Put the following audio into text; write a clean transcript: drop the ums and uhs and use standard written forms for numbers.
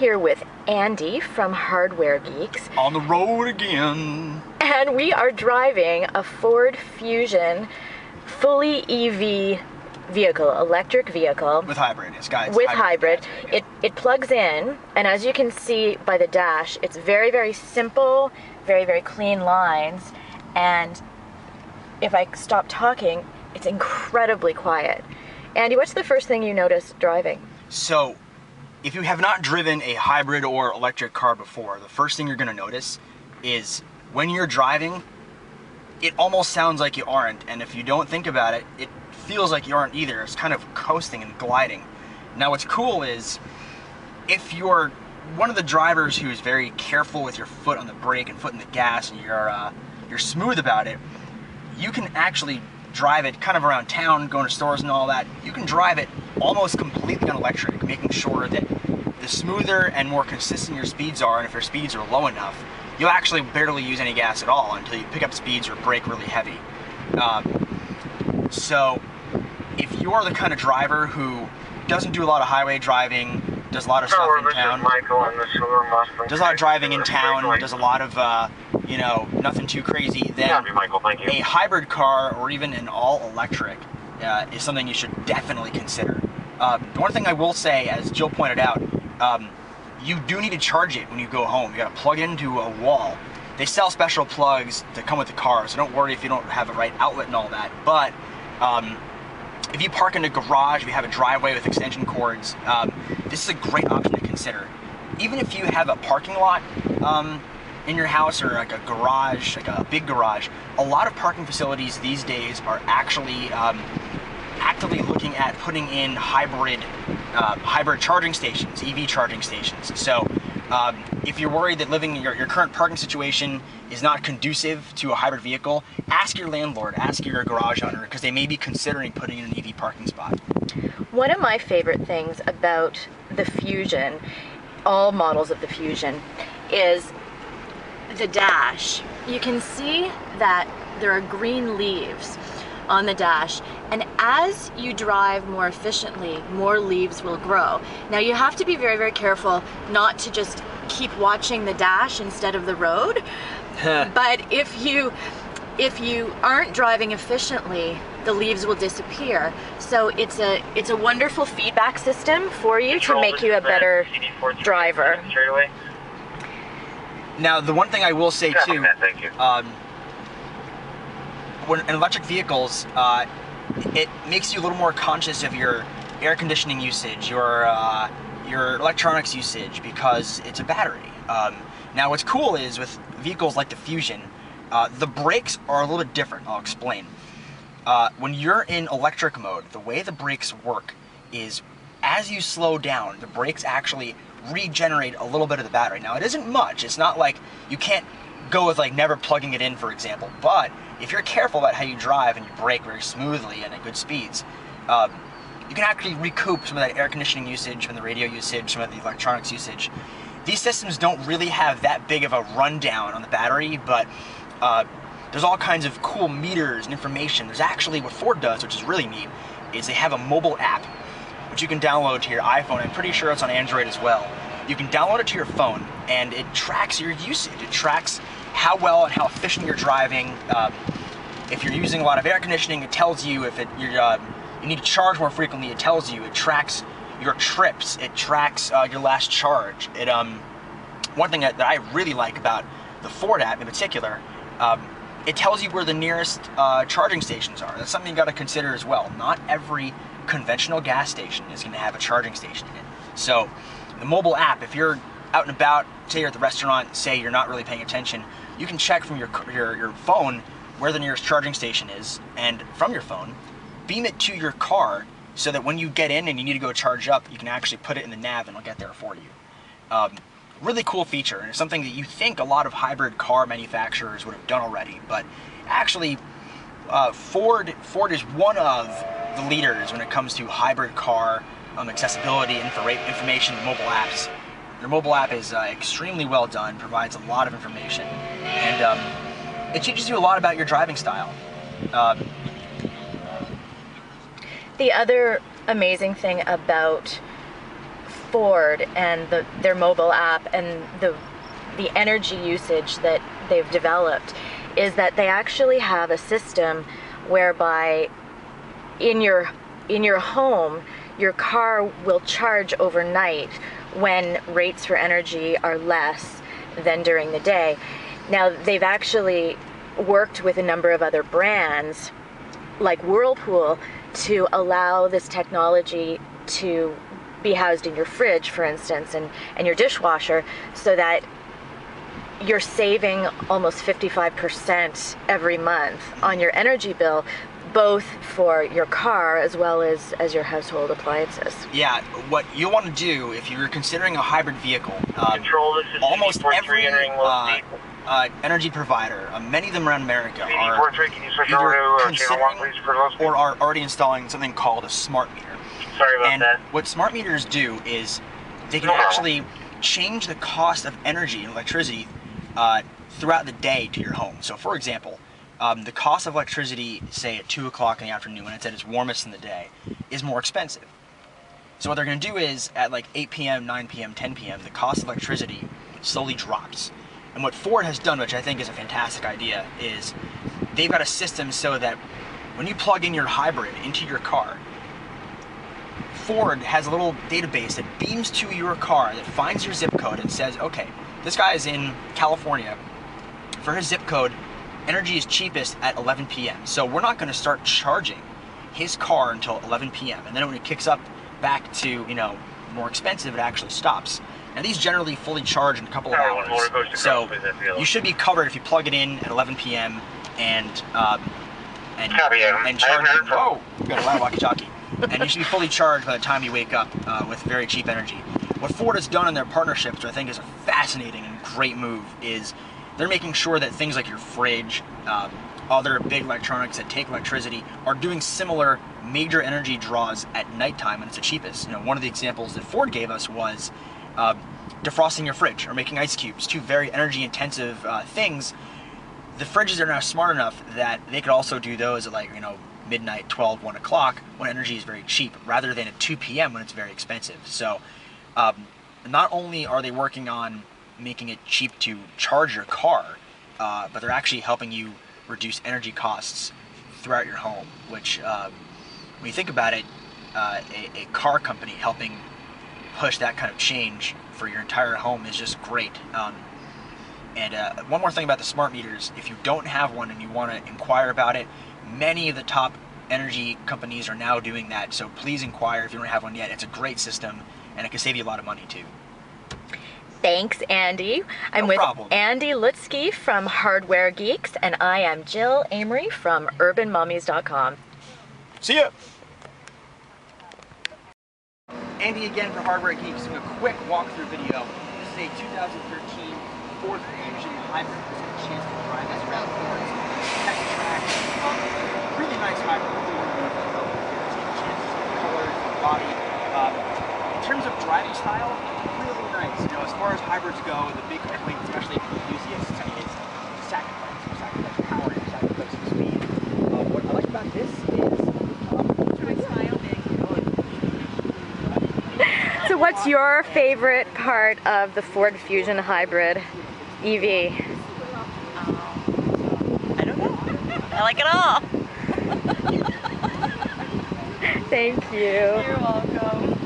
here with Andy from Hardware Geeks. On the road again. And we are driving a Ford Fusion fully EV vehicle, electric vehicle. With hybrid, yes, guys. With hybrid. It plugs in, and as you can see by the dash, it's very, very simple, very, very clean lines. And if I stop talking, it's incredibly quiet. Andy, what's the first thing you notice driving? So, if you have not driven a hybrid or electric car before, the first thing you're going to notice is when you're driving, it almost sounds like you aren't. And if you don't think about it, it feels like you aren't either. It's kind of coasting and gliding. Now, what's cool is if you're one of the drivers who's very careful with your foot on the brake and foot in the gas, and you're smooth about it, you can actually drive it kind of around town, going to stores and all that. You can drive it almost completely on electric, making sure that the smoother and more consistent your speeds are, and if your speeds are low enough, you'll actually barely use any gas at all until you pick up speeds or brake really heavy. So if you're the kind of driver who doesn't do a lot of highway driving, does a lot of stuff in town, does a lot of driving in town, does a lot of nothing too crazy, then a hybrid car or even an all-electric is something you should definitely consider. The one thing I will say, as Jill pointed out, you do need to charge it when you go home. You gotta plug it into a wall. They sell special plugs that come with the car, so don't worry if you don't have the right outlet and all that. But if you park in a garage, if you have a driveway with extension cords, this is a great option to consider. Even if you have a parking lot in your house, or like a garage, like a big garage, a lot of parking facilities these days are actually actively looking at putting in hybrid charging stations, EV charging stations. So if you're worried that living in your current parking situation is not conducive to a hybrid vehicle, ask your landlord, ask your garage owner, because they may be considering putting in an EV parking spot. One of my favorite things about the Fusion, all models of the Fusion, is the dash. You can see that there are green leaves on the dash, and as you drive more efficiently, more leaves will grow. Now you have to be very, very careful not to just keep watching the dash instead of the road. But if you aren't driving efficiently, the leaves will disappear. So it's a wonderful feedback system for you to make you a better driver. Now, the one thing I will say too, when in electric vehicles, it makes you a little more conscious of your air conditioning usage, your electronics usage, because it's a battery. Now, what's cool is with vehicles like the Fusion, the brakes are a little bit different. I'll explain. When you're in electric mode, the way the brakes work is as you slow down, the brakes actually regenerate a little bit of the battery. Now, it isn't much. It's not like you can't go with like never plugging it in, for example. But if you're careful about how you drive and you brake very smoothly and at good speeds, you can actually recoup some of that air conditioning usage, some of the radio usage, some of the electronics usage. These systems don't really have that big of a rundown on the battery, but there's all kinds of cool meters and information. There's actually what Ford does, which is really neat, is they have a mobile app which you can download to your iPhone. I'm pretty sure it's on Android as well. You can download it to your phone, and it tracks your usage. It tracks how well and how efficient you're driving. If you're using a lot of air conditioning, it tells you. If you need to charge more frequently, it tells you. It tracks your trips. It tracks your last charge. One thing that I really like about the Ford app in particular, it tells you where the nearest charging stations are. That's something you got to consider as well. Not every conventional gas station is going to have a charging station in it. So the mobile app, if you're out and about, say you're at the restaurant, say you're not really paying attention, you can check from your phone where the nearest charging station is, and from your phone, beam it to your car so that when you get in and you need to go charge up, you can actually put it in the nav and it'll get there for you. Really cool feature, and it's something that you think a lot of hybrid car manufacturers would have done already, but actually Ford is one of the leaders when it comes to hybrid car accessibility, information, mobile apps. Their mobile app is extremely well done, provides a lot of information, and it teaches you a lot about your driving style. The other amazing thing about Ford and their mobile app and the energy usage that they've developed is that they actually have a system whereby in your home, your car will charge overnight when rates for energy are less than during the day. Now, they've actually worked with a number of other brands like Whirlpool to allow this technology to be housed in your fridge, for instance, and your dishwasher, so that you're saving almost 55% every month on your energy bill, both for your car as well as your household appliances. Yeah, what you'll want to do if you're considering a hybrid vehicle, Control, this is almost CD43 every entering low speed. energy provider, many of them around America, are CD43, can you switch over to either channel 1 please for low speed? or are already installing something called a smart meter. Sorry about And that. what smart meters do is they can No problem. actually change the cost of energy and electricity throughout the day to your home. So for example, the cost of electricity, say at 2 o'clock in the afternoon when it's at its warmest in the day, is more expensive. So what they're going to do is at like 8 p.m., 9 p.m., 10 p.m., the cost of electricity slowly drops. And what Ford has done, which I think is a fantastic idea, is they've got a system so that when you plug in your hybrid into your car, Ford has a little database that beams to your car that finds your zip code and says, okay, this guy is in California. For his zip code, energy is cheapest at 11 p.m. So we're not going to start charging his car until 11 p.m. And then when it kicks up back to, you know, more expensive, it actually stops. Now these generally fully charge in a couple of hours, so you should be covered if you plug it in at 11 p.m. and charge. Oh, we got a loud walkie-talkie. And you should be fully charged by the time you wake up with very cheap energy. What Ford has done in their partnerships, which I think is a fascinating and great move, is they're making sure that things like your fridge, other big electronics that take electricity, are doing similar major energy draws at nighttime when it's the cheapest. You know, one of the examples that Ford gave us was defrosting your fridge or making ice cubes, two very energy-intensive things. The fridges are now smart enough that they could also do those at, like, you know, midnight, 12, 1 o'clock when energy is very cheap, rather than at 2 p.m. when it's very expensive. So not only are they working on making it cheap to charge your car, but they're actually helping you reduce energy costs throughout your home, which when you think about it, a car company helping push that kind of change for your entire home is just great. And one more thing about the smart meters, if you don't have one and you want to inquire about it, many of the top energy companies are now doing that, so please inquire if you don't have one yet. It's a great system, and it can save you a lot of money too. Thanks, Andy. I'm No with problem. Andy Lutsky from Hardware Geeks, and I am Jill Amory from UrbanMummies.com. See ya! Andy again for Hardware Geeks, doing a quick walkthrough video. This is a 2013 Ford Fusion Hybrid. Just got a chance to drive this around Ford's tech track. Really nice hybrid. Really just get a chance to see the colors, the body. In terms of driving style, really nice. You know, as far as hybrids go, the big complaint, especially for enthusiasts, I mean, it's sacrifice. You sacrifice power, you sacrifice speed. What I like about this is So what's your favorite part of the Ford Fusion Hybrid EV? I don't know. I like it all. Thank you. You're welcome.